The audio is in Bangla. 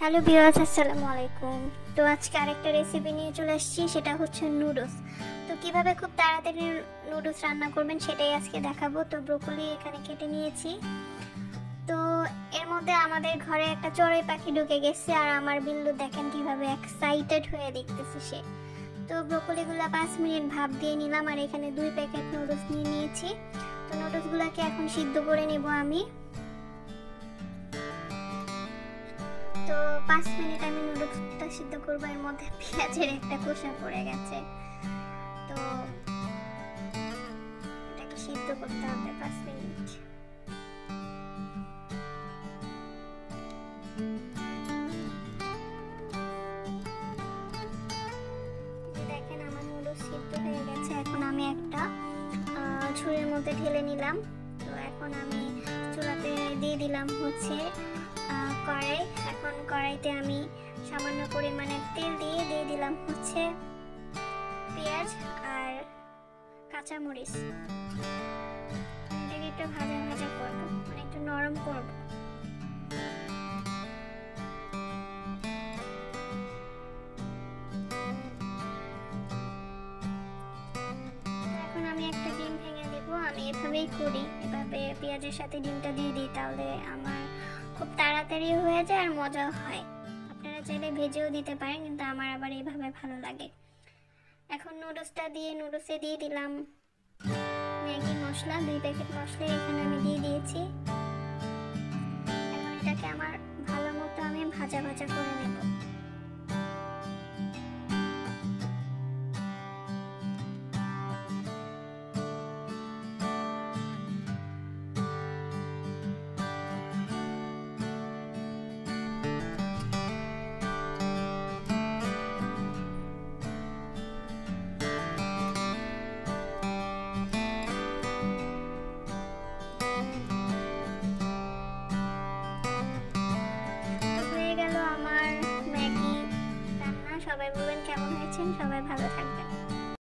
হ্যালো ভিউয়ার্স, আসসালামু আলাইকুম। তো আজকে আরেকটা রেসিপি নিয়ে চলে এসেছি, সেটা হচ্ছে নুডলস। তো কিভাবে খুব তাড়াতাড়ি নুডলস রান্না করবেন সেটাই আজকে দেখাবো। তো ব্রোকলি এখানে কেটে নিয়েছি। তো এর মধ্যে আমাদের ঘরে একটা চড়ুই পাখি ঢুকে গেছে, আর আমার বিল্লু দেখেন কিভাবে এক্সাইটেড হয়ে দেখতেছে সে। তো ব্রোকলিগুলো 5 মিনিট ভাপ দিয়ে নিলাম, আর এখানে 2 প্যাকেট নুডলস নিয়ে নিয়েছি। তো নুডলসগুলোকে এখন সিদ্ধ করে নেব আমি। তো 5 মিনিট আমি নুডলসটা সিদ্ধ করবো, এর মধ্যে পেঁয়াজের একটা খোসা পড়ে গেছে। তো এটাকে সিদ্ধ করতে হবে 5 মিনিট। দেখেন আমার নুডলস সিদ্ধ হয়ে গেছে। এখন আমি একটা ঝুড়ির মধ্যে ঢেলে নিলাম। তো এখন আমি চুলাতে দিয়ে দিলাম হচ্ছে কড়াই। এখন কড়াইতে আমি সামান্য পরিমাণে তেল দিয়ে দিলাম হচ্ছে পেঁয়াজ আর কাঁচামরিচ। এটাকে একটু ভাজা ভাজা করবো, মানে একটু নরম করবো। এখন আমি একটা ডিম ভেঙে দেব। আমি এভাবেই করি, এভাবে পেঁয়াজের সাথে ডিমটা দিয়ে দিই, তাহলে আমার খুব তাড়াতাড়ি হয়ে যায় আর মজা হয়। আপনারা চাইলে ভেজেও দিতে পারেন, কিন্তু আমার আবার এইভাবে ভালো লাগে। এখন নুডলসটা দিয়ে নুডলসে দিয়ে দিলাম ম্যাগি মশলা, 2 প্যাকেট মশলা এখানে আমি দিয়ে দিয়েছি। এখন এটাকে আমার ভালো মতো আমি ভাজা ভাজা করে নেব। সবাই বলবেন কেমন হয়েছে, সবাই ভালো